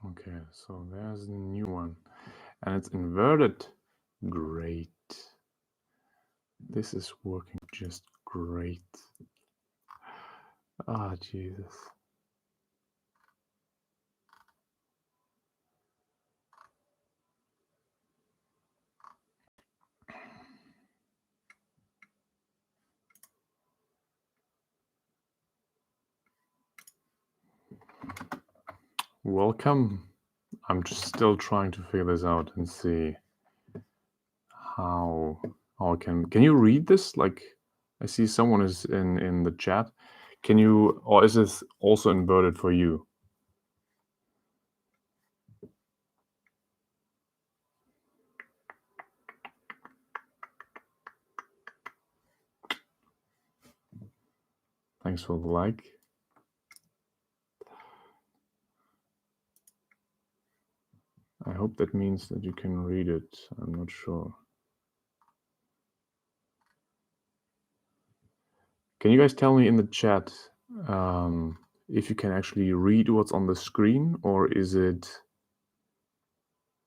Okay, so there's the new one. And it's inverted. Great. This is working just great. Ah, Jesus. Welcome. I'm just still trying to figure this out and see how I can you read this? Like, I see someone is in the chat. Can you, or is this also inverted for you? Thanks for the like. I hope that means that you can read it. I'm not sure. Can you guys tell me in the chat if you can actually read what's on the screen, or is it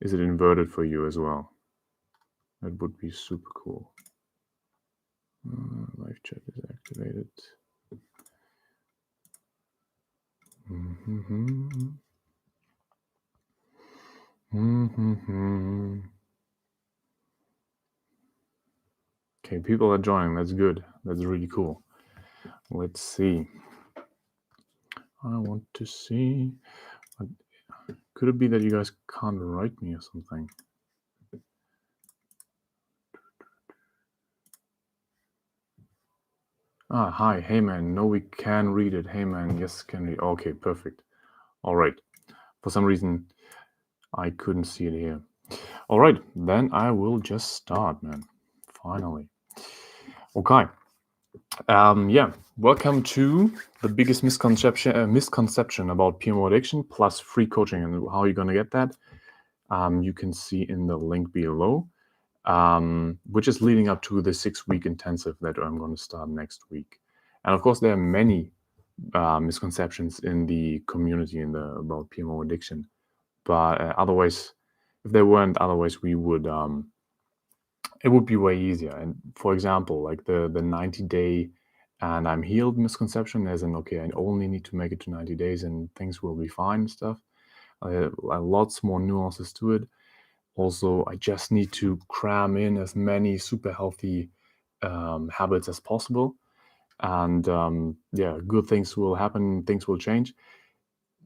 inverted for you as well? That would be super cool. Live chat is activated. Okay, people are joining. That's good. That's really cool. Let's see. I want to see. Could it be that you guys can't write me or something? Ah, hi. Hey, man. No, we can read it. Hey, man. Yes, can read. Okay, perfect. All right. For some reason, I couldn't see it here. All right. Then I will just start, man. Finally. Okay. Yeah. Welcome to the biggest misconception about PMO addiction plus free coaching, and how you're going to get that. You can see in the link below, which is leading up to the 6-week intensive that I'm going to start next week. And of course, there are many misconceptions in the community about PMO addiction. But otherwise, if there weren't, otherwise we would, it would be way easier. And for example, like the 90-day and I'm healed misconception, as in, okay, I only need to make it to 90 days and things will be fine and stuff. Lots more nuances to it. Also, I just need to cram in as many super healthy habits as possible. And yeah, good things will happen, things will change,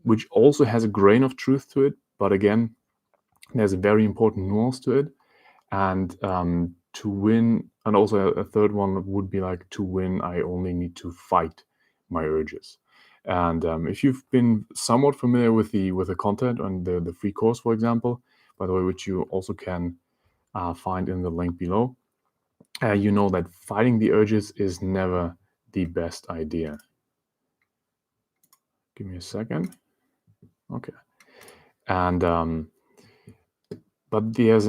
which also has a grain of truth to it. But again, there's a very important nuance to it. And to win, and also a third one would be like, to win, I only need to fight my urges. And if you've been somewhat familiar with the content on the free course, for example, by the way, which you also can find in the link below, you know that fighting the urges is never the best idea. Give me a second. Okay. And but there's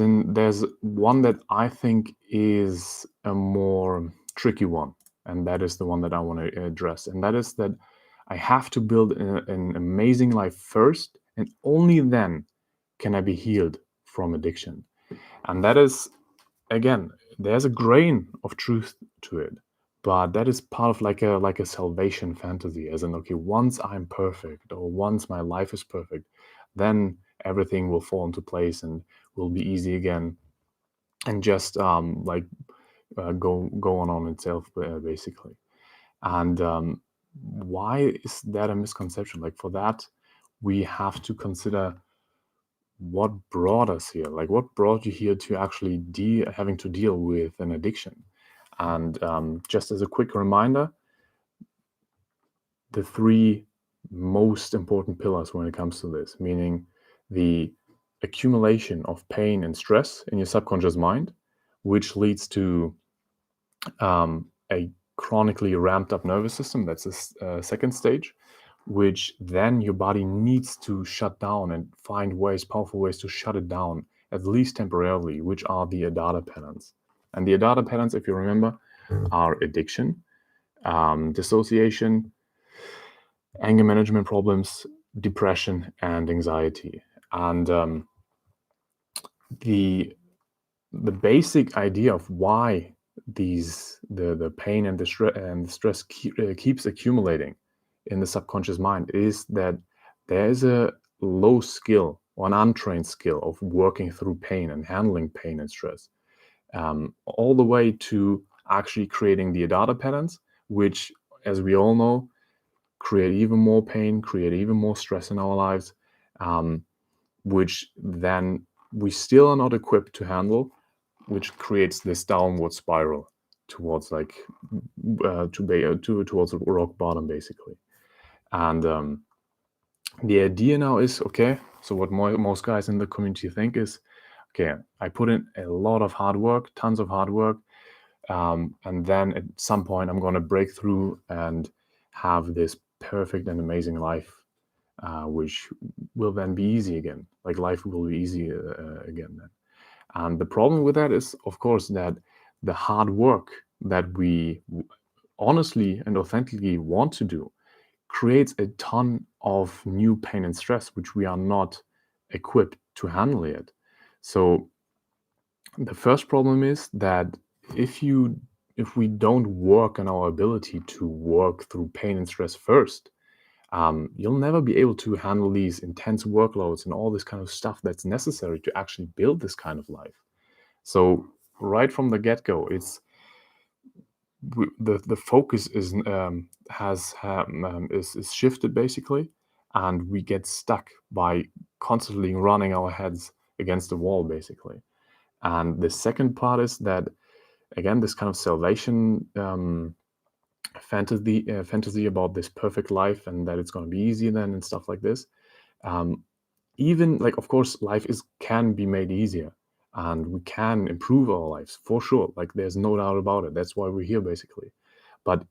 one that I think is a more tricky one, and that is the one that I want to address. And that is that I have to build an amazing life first, and only then can I be healed from addiction. And that is, again, there's a grain of truth to it, but that is part of like a salvation fantasy, as in, okay, once I'm perfect, or once my life is perfect, then everything will fall into place and will be easy again, and just go on itself, basically. And why is that a misconception? Like, for that, we have to consider what brought us here. Like, what brought you here to actually having to deal with an addiction? And just as a quick reminder, the 3 most important pillars when it comes to this, meaning the accumulation of pain and stress in your subconscious mind, which leads to a chronically ramped up nervous system. That's the second stage, which then your body needs to shut down and find powerful ways to shut it down, at least temporarily, which are the Adada patterns. And the Adada patterns, if you remember, are addiction, dissociation, anger management problems, depression, and anxiety. And the basic idea of why the pain and the stress keeps accumulating in the subconscious mind is that there is a low skill or an untrained skill of working through pain and handling pain and stress, all the way to actually creating the Adada patterns, which, as we all know, create even more pain, create even more stress in our lives, which then we still are not equipped to handle, which creates this downward spiral towards towards rock bottom, basically. And the idea now is, okay, so what most guys in the community think is, okay, I put in a lot of hard work, tons of hard work, and then at some point I'm going to break through and have this perfect and amazing life, which will then be easy again. Like life will be easy again then. And the problem with that is, of course, that the hard work that we honestly and authentically want to do creates a ton of new pain and stress, which we are not equipped to handle yet. So the first problem is that if we don't work on our ability to work through pain and stress first, you'll never be able to handle these intense workloads and all this kind of stuff that's necessary to actually build this kind of life. So right from the get-go, it's the focus is shifted basically, and we get stuck by constantly running our heads against the wall, basically. And the second part is that, again, this kind of salvation fantasy about this perfect life and that it's going to be easy then and stuff like this. Even like, of course, life can be made easier, and we can improve our lives for sure. Like, there's no doubt about it. That's why we're here, basically. But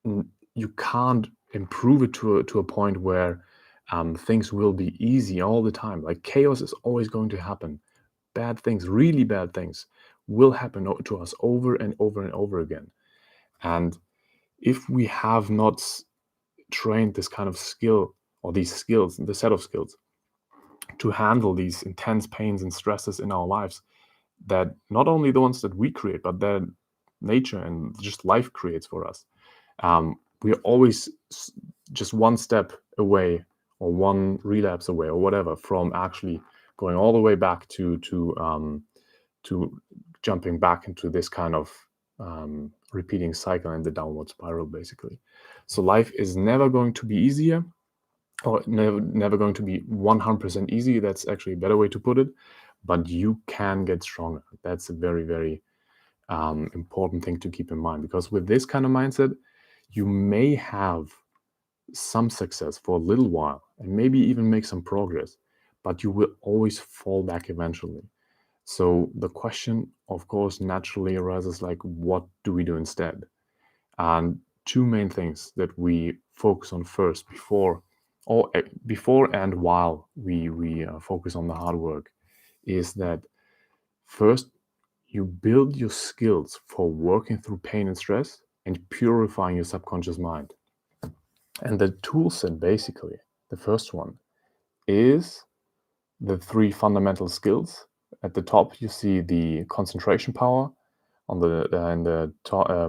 you can't improve it to a point where things will be easy all the time. Like, chaos is always going to happen. Bad things, really bad things, will happen to us over and over and over again. And if we have not trained this kind of skill, or these skills, the set of skills, to handle these intense pains and stresses in our lives, that not only the ones that we create, but that nature and just life creates for us, we're always just one step away, or one relapse away, or whatever, from actually going all the way back to jumping back into this kind of repeating cycle and the downward spiral, basically. So life is never going to be easier, or never going to be 100% easy. That's actually a better way to put it. But you can get stronger. That's a very, very important thing to keep in mind, because with this kind of mindset, you may have some success for a little while and maybe even make some progress, but you will always fall back eventually. So the question, of course, naturally arises, like, what do we do instead? And two main things that we focus on first, before and while we focus on the hard work, is that first, you build your skills for working through pain and stress and purifying your subconscious mind. And the tool set, basically, the first one, is the 3 fundamental skills. At the top, you see the concentration power. On the in the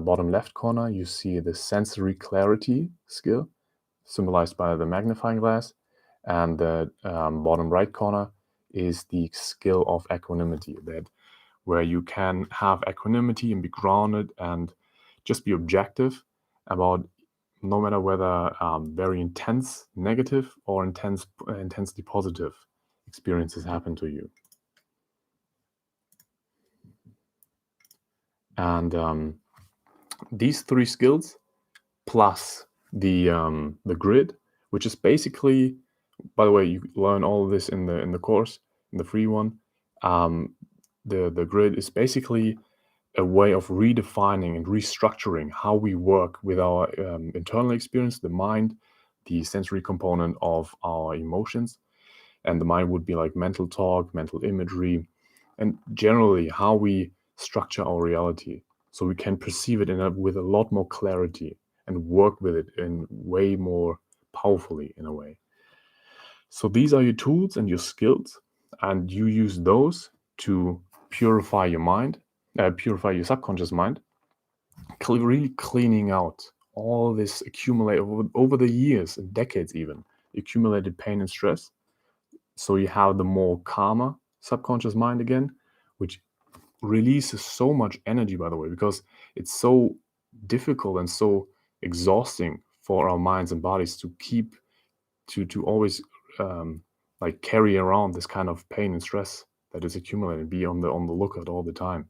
bottom left corner, you see the sensory clarity skill, symbolized by the magnifying glass. And the bottom right corner is the skill of equanimity, that where you can have equanimity and be grounded and just be objective about, no matter whether very intense negative or intensely positive experiences happen to you. And these 3 skills, plus the grid, which is basically, by the way, you learn all of this in the course, in the free one. The grid is basically a way of redefining and restructuring how we work with our internal experience, the mind, the sensory component of our emotions. And the mind would be like mental talk, mental imagery, and generally how we structure our reality, so we can perceive it with a lot more clarity and work with it in way more powerfully, in a way. So these are your tools and your skills, and you use those to purify your mind, purify your subconscious mind, really cleaning out all this accumulated over the years and decades, even accumulated pain and stress. So you have the more calmer subconscious mind again, which releases so much energy, by the way, because it's so difficult and so exhausting for our minds and bodies to keep to always like carry around this kind of pain and stress that is accumulated, be on the lookout all the time.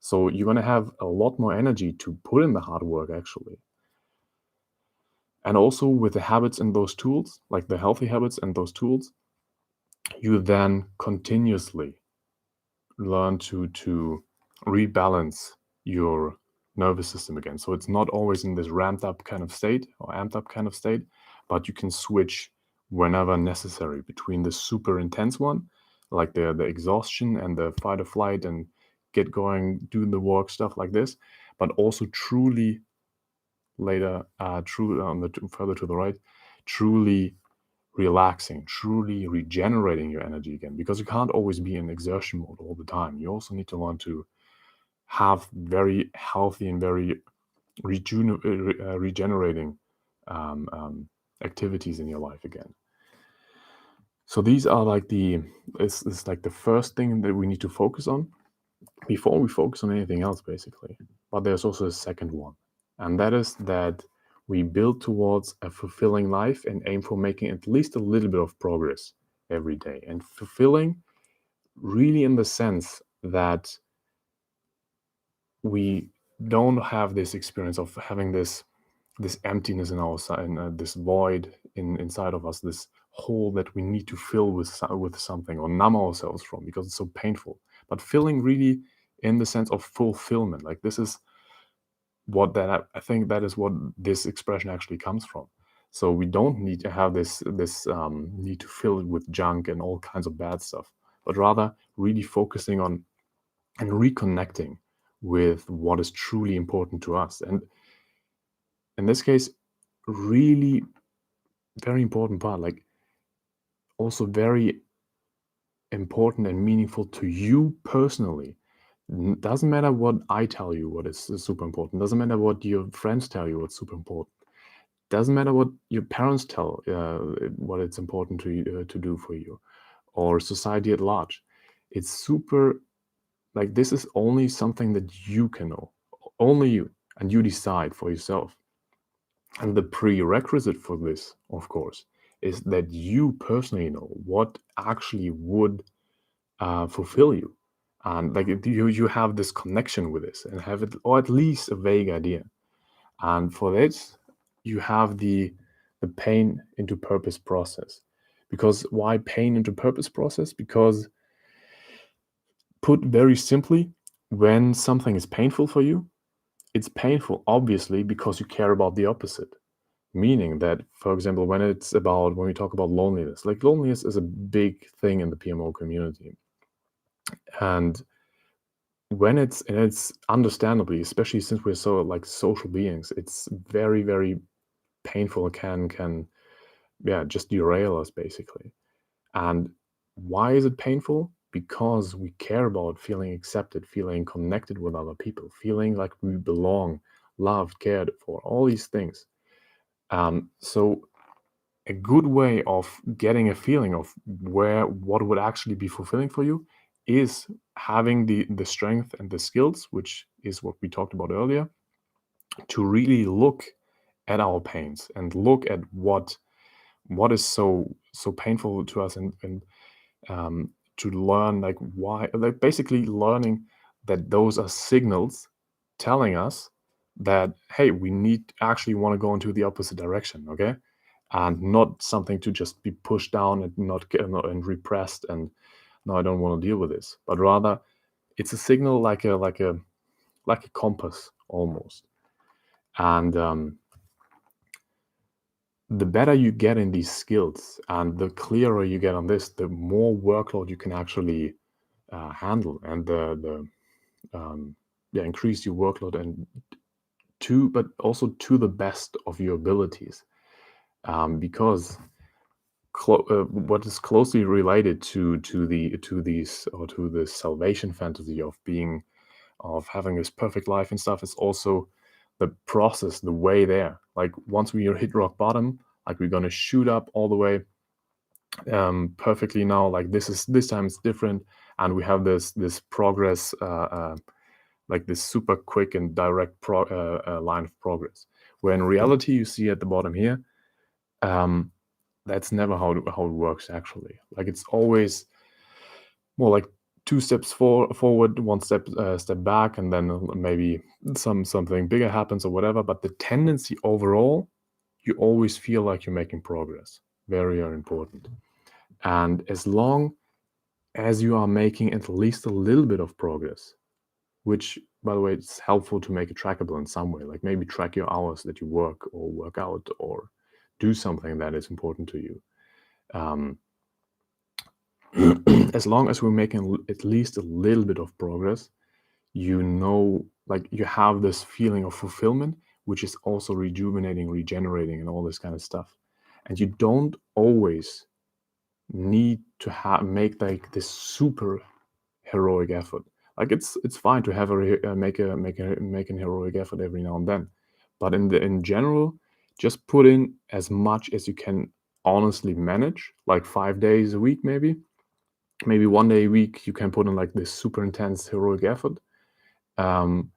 So you're going to have a lot more energy to put in the hard work, actually. And also with the habits and those tools, like the healthy habits and those tools, you then continuously learn to rebalance your nervous system again. So it's not always in this ramped up kind of state or amped up kind of state, but you can switch whenever necessary between the super intense one, like the exhaustion and the fight or flight and get going, doing the work, stuff like this, but also truly later, further to the right, truly relaxing, truly regenerating your energy again, because you can't always be in exertion mode all the time. You also need to learn to have very healthy and very regenerating activities in your life again. So these are like it's like the first thing that we need to focus on before we focus on anything else, basically. But there's also a second one, and that is that we build towards a fulfilling life and aim for making at least a little bit of progress every day. And fulfilling really in the sense that we don't have this experience of having this emptiness in our side, and this void inside of us, this hole that we need to fill with something or numb ourselves from because it's so painful. But filling really in the sense of fulfillment, like this is what that I think that is what this expression actually comes from. So we don't need to have this need to fill it with junk and all kinds of bad stuff, but rather really focusing on and reconnecting with what is truly important to us. And in this case, really very important part, like also very important and meaningful to you personally. Doesn't matter what I tell you what is super important. Doesn't matter what your friends tell you what's super important. Doesn't matter what your parents tell what it's important to do for you, or society at large. It's super, like this is only something that you can know, only you, and you decide for yourself. And the prerequisite for this, of course, is that you personally know what actually would fulfill you, and like you have this connection with this and have it, or at least a vague idea. And for this, you have the pain into purpose process. Because why pain into purpose process? Because put very simply, when something is painful for you, it's painful obviously because you care about the opposite. Meaning that, for example, when we talk about loneliness, like loneliness is a big thing in the PMO community. And it's understandably, especially since we're so like social beings, it's very, very painful, can just derail us basically. And why is it painful? Because we care about feeling accepted, feeling connected with other people, feeling like we belong, loved, cared for, all these things. So a good way of getting a feeling of what would actually be fulfilling for you is having the strength and the skills, which is what we talked about earlier, to really look at our pains and look at what is so painful to us, and to learn like why, like basically learning that those are signals telling us that, hey, we actually want to go into the opposite direction, okay? And not something to just be pushed down and not get and repressed and no, I don't want to deal with this, but rather it's a signal like a compass almost. And the better you get in these skills and the clearer you get on this, the more workload you can actually handle, and the increase your workload, and but also to the best of your abilities, because what is closely related to the salvation fantasy of having this perfect life and stuff is also the process, the way there. Like once we hit rock bottom, like we're gonna shoot up all the way perfectly now. Like this time it's different, and we have this progress, like this super quick and direct line of progress. Where in reality, you see at the bottom here, that's never how it works actually. Like it's always more like two steps forward, one step back, and then maybe something bigger happens or whatever. But the tendency overall, you always feel like you're making progress. Very, very important. And as long as you are making at least a little bit of progress, which, by the way, it's helpful to make it trackable in some way, like maybe track your hours that you work or work out or do something that is important to you. As long as we're making at least a little bit of progress, like you have this feeling of fulfillment, which is also rejuvenating, regenerating, and all this kind of stuff. And you don't always need to make like this super heroic effort. Like it's fine to have make an heroic effort every now and then, but in general, just put in as much as you can honestly manage, like 5 days a week, maybe 1 day a week you can put in like this super intense heroic effort, and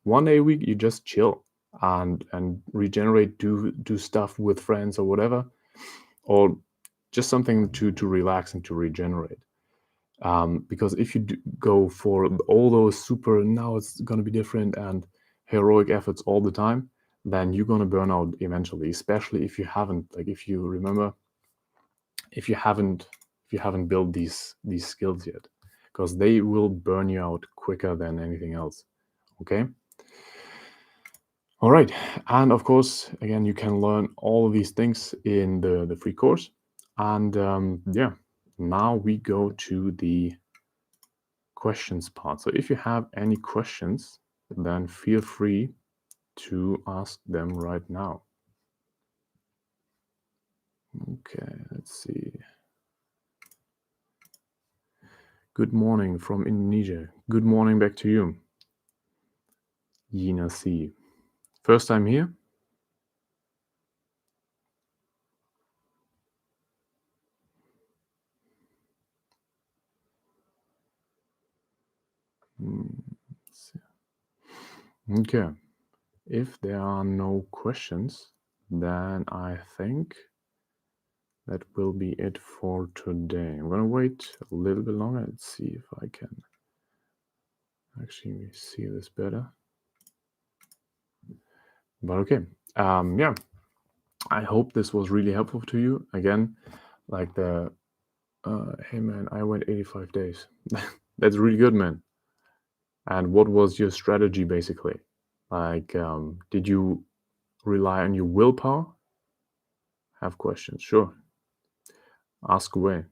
1 day a week you just chill and regenerate, do stuff with friends or whatever, or just something to relax and to regenerate. Because if you go for all those super, now it's going to be different and heroic efforts all the time, then you're going to burn out eventually, especially if you haven't, like if you remember, if you haven't built these skills yet, because they will burn you out quicker than anything else. Okay. All right. And of course, again, you can learn all of these things in the free course. And yeah, now we go to the questions part. So if you have any questions, then feel free to ask them right now. Okay, let's see. Good morning from Indonesia. Good morning back to you. Yina C. First time here? Okay. If there are no questions, then I think that will be it for today. I'm gonna wait a little bit longer and see if I can actually see this better. But okay, yeah, I hope this was really helpful to you. Again, like hey man, I went 85 days. That's really good, man. And what was your strategy basically? Like, did you rely on your willpower? Have questions? Sure. Ask away.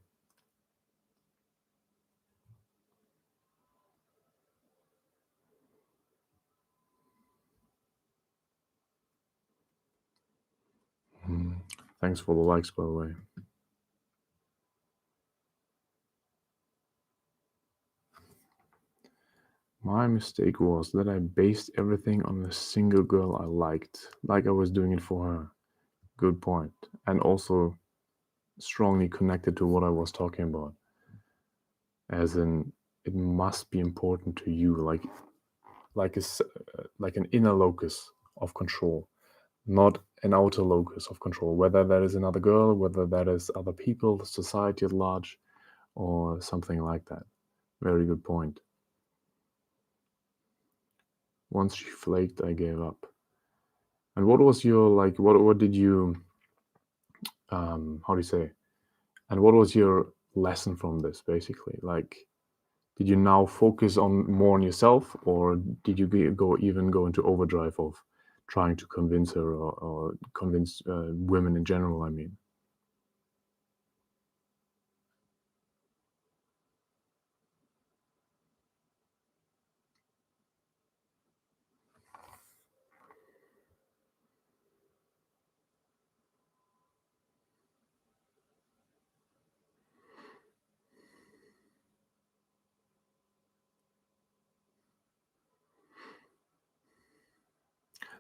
Thanks for the likes, by the way. My mistake was that I based everything on a single girl I liked, like I was doing it for her. Good point. And also strongly connected to what I was talking about. As in, it must be important to you, like an inner locus of control, not an outer locus of control, whether that is another girl, whether that is other people, society at large, or something like that. Very good point. Once she flaked, I gave up. And what was your, like, what did you, how do you say, and what was your lesson from this, basically? Like, did you now focus on more on yourself, or did you go into overdrive of trying to convince her or convince women in general, I mean?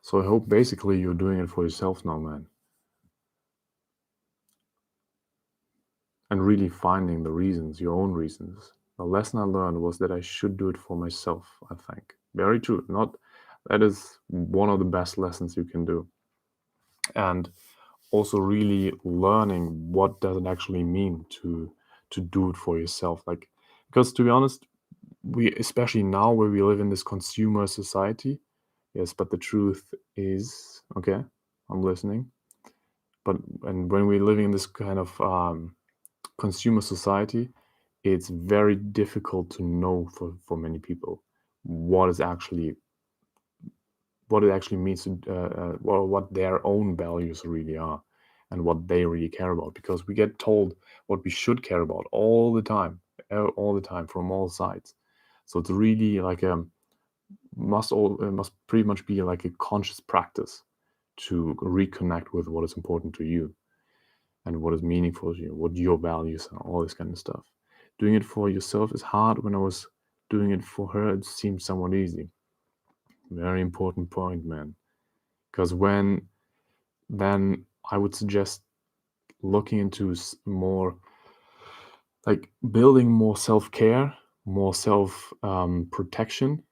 So I hope basically you're doing it for yourself now, man. And really finding the reasons, your own reasons. The lesson I learned was that I should do it for myself, I think. Very true. That is one of the best lessons you can do. And also really learning what does it actually mean to do it for yourself. Like, because to be honest, we, especially now where we live in this consumer society, yes, but the truth is, okay, I'm listening. But and when we're living in this kind of consumer society, it's very difficult to know for many people what is actually what it actually means to well, what their own values really are and what they really care about, because we get told what we should care about all the time from all sides. So it's really like a must pretty much be like a conscious practice to reconnect with what is important to you and what is meaningful to you, what your values are, all this kind of stuff. Doing it for yourself is hard. When I was doing it for her, it seemed somewhat easy. Very important point, man. Because then I would suggest looking into more, like building more self-care, more self protection,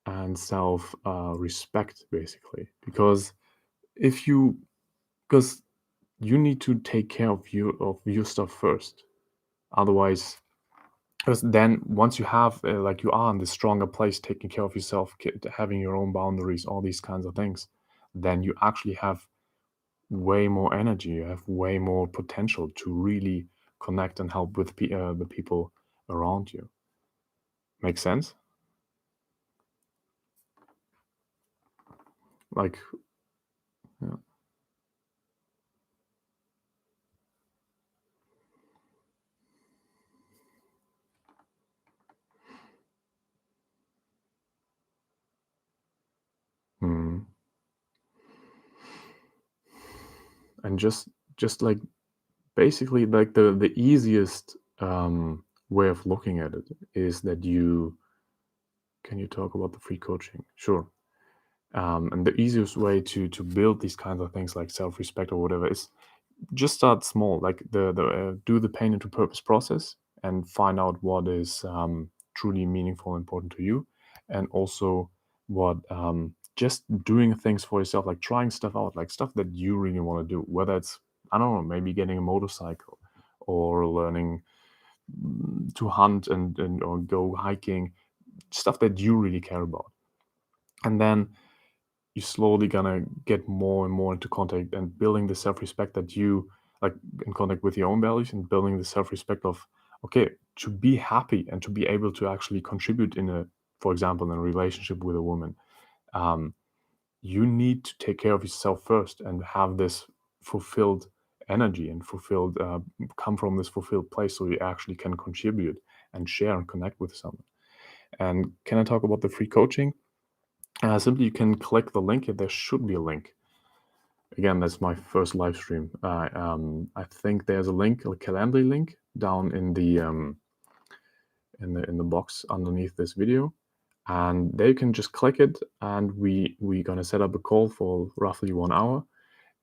and self respect, basically. Because if you, because you need to take care of your stuff first. Otherwise, because then once you have like you are in this stronger place, taking care of yourself, having your own boundaries, all these kinds of things, then you actually have way more energy. You have way more potential to really connect and help with the people around you. Make sense? Like, yeah. Hmm. And just like basically like the easiest way of looking at it is that you can you talk about the free coaching? Sure. And the easiest way to build these kinds of things like self-respect or whatever is just start small, like the do the pain into purpose process and find out what is truly meaningful and important to you, and also what just doing things for yourself, like trying stuff out, like stuff that you really want to do, whether it's, I don't know, maybe getting a motorcycle or learning to hunt and or go hiking, stuff that you really care about. And then you slowly gonna get more and more into contact and building the self-respect that you like, in contact with your own values, and building the self-respect of, okay, to be happy and to be able to actually contribute in a, for example, in a relationship with a woman, um, you need to take care of yourself first and have this fulfilled energy and fulfilled come from this fulfilled place, so you actually can contribute and share and connect with someone. And can I talk about the free coaching? Simply, you can click the link. There should be a link. Again, that's my first live stream. I think there's a link, a Calendly link, down in the box underneath this video, and there you can just click it, and we're gonna set up a call for roughly 1 hour,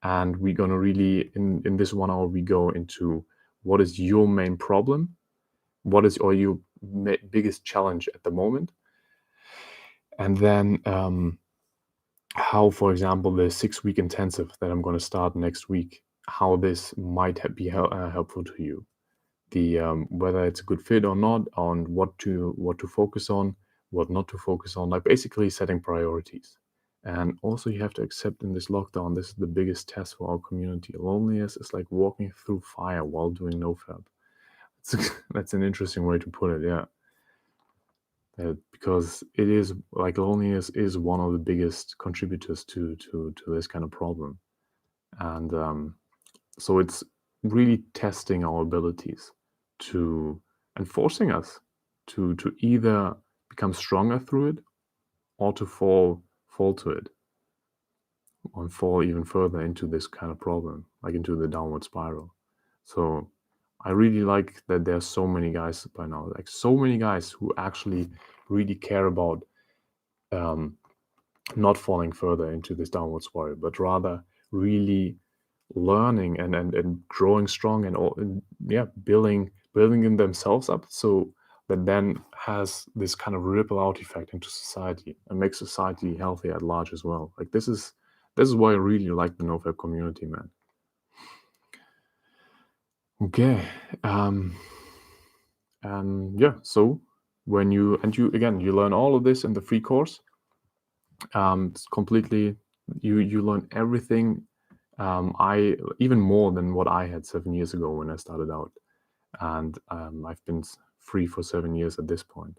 and we're gonna really in this 1 hour we go into what is your main problem, what is or your biggest challenge at the moment, and then how, for example, the 6-week intensive that I'm going to start next week, how this might be helpful to you. The whether it's a good fit or not, on what to focus on, what not to focus on, like basically setting priorities. And also, you have to accept in this lockdown, this is the biggest test for our community. Loneliness is like walking through fire while doing nofap. That's an interesting way to put it, yeah. Because it is like loneliness is one of the biggest contributors to this kind of problem, and so it's really testing our abilities to and forcing us to either become stronger through it or to fall to it and fall even further into this kind of problem, like into the downward spiral. So I really like that there's so many guys by now, like so many guys who actually really care about not falling further into this downward spiral, but rather really learning and growing strong and building in themselves up, so that then has this kind of ripple out effect into society and makes society healthy at large as well. Like this is why I really like the NoFap community, man. Okay. So when you learn all of this in the free course. It's completely, you learn everything. I even more than what I had 7 years ago when I started out, and I've been free for 7 years at this point.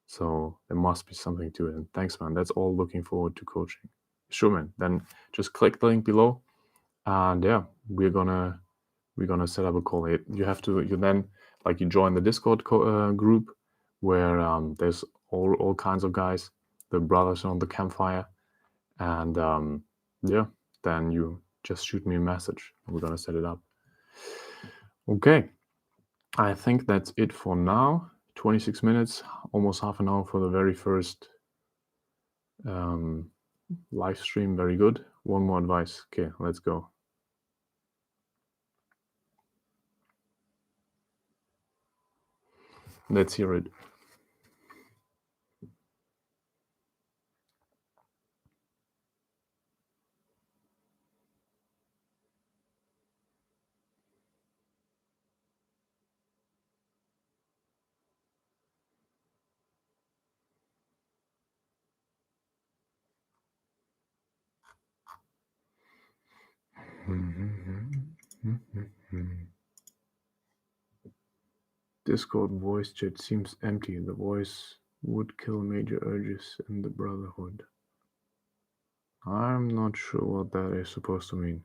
So there must be something to it. And thanks, man. That's all. Looking forward to coaching. Sure, man. Then just click the link below, and yeah, we're gonna set up a call. You then you join the Discord group where there's all kinds of guys, the brothers on the campfire, and then you just shoot me a message. We're gonna set it up. Okay, I think that's it for now. 26 minutes, almost half an hour for the very first live stream. Very good. One more advice. Okay, let's go. Let's hear it. Discord voice chat seems empty. The voice would kill major urges in the Brotherhood. I'm not sure what that is supposed to mean.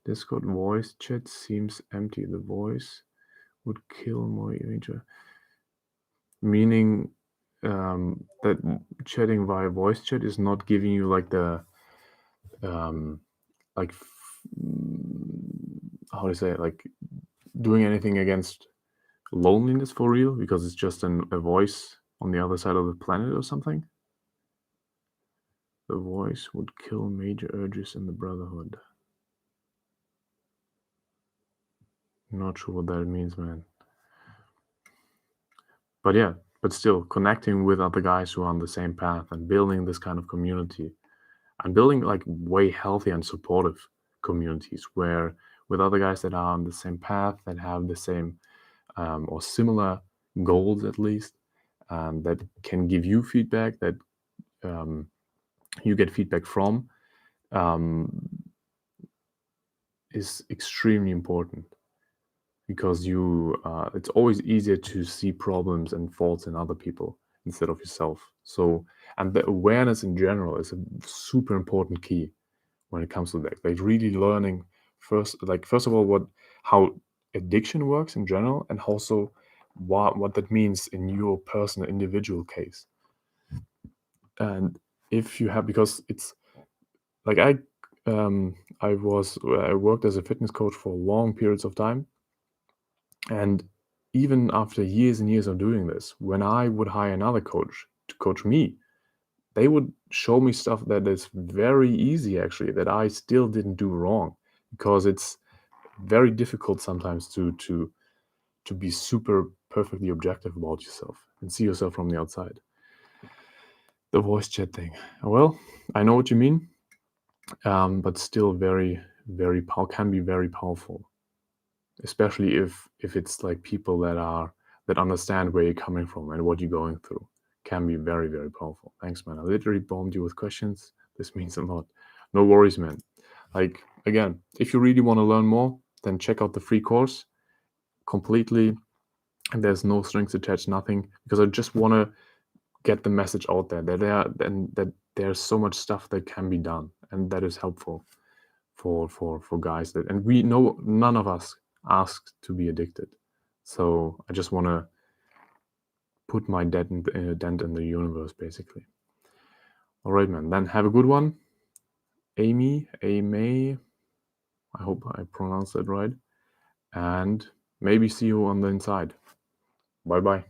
Discord voice chat seems empty. The voice would kill major. Meaning that chatting via voice chat is not giving you how to say it, doing anything against loneliness for real, because it's just a voice on the other side of the planet or something. The voice would kill major urges in the Brotherhood. Not sure what that means, man. But yeah, but still connecting with other guys who are on the same path and building this kind of community and building way healthy and supportive communities where with other guys that are on the same path, that have the same or similar goals at least, that can give you feedback, that you get feedback from, is extremely important, because it's always easier to see problems and faults in other people instead of yourself. So, and the awareness in general is a super important key when it comes to that. Like really learning first of all how addiction works in general, and also what that means in your personal individual case. And if you have, because it's like I worked as a fitness coach for long periods of time, and even after years and years of doing this, when I would hire another coach to coach me, they would show me stuff that is very easy, actually, that I still didn't do wrong, because it's very difficult sometimes to be super perfectly objective about yourself and see yourself from the outside. The voice chat thing. Well, I know what you mean, but still very, very can be very powerful, especially if it's people that understand where you're coming from and what you're going through. Can be very, very powerful. Thanks, man. I literally bombed you with questions. This means a lot. No worries, man. Again, if you really want to learn more, then check out the free course completely. And there's no strings attached, nothing, because I just want to get the message out there that there's so much stuff that can be done and that is helpful for guys and we know none of us asked to be addicted. So I just want to put my dent in the universe, basically. All right, man. Then have a good one. Amy, I hope I pronounced that right. And maybe see you on the inside. Bye-bye.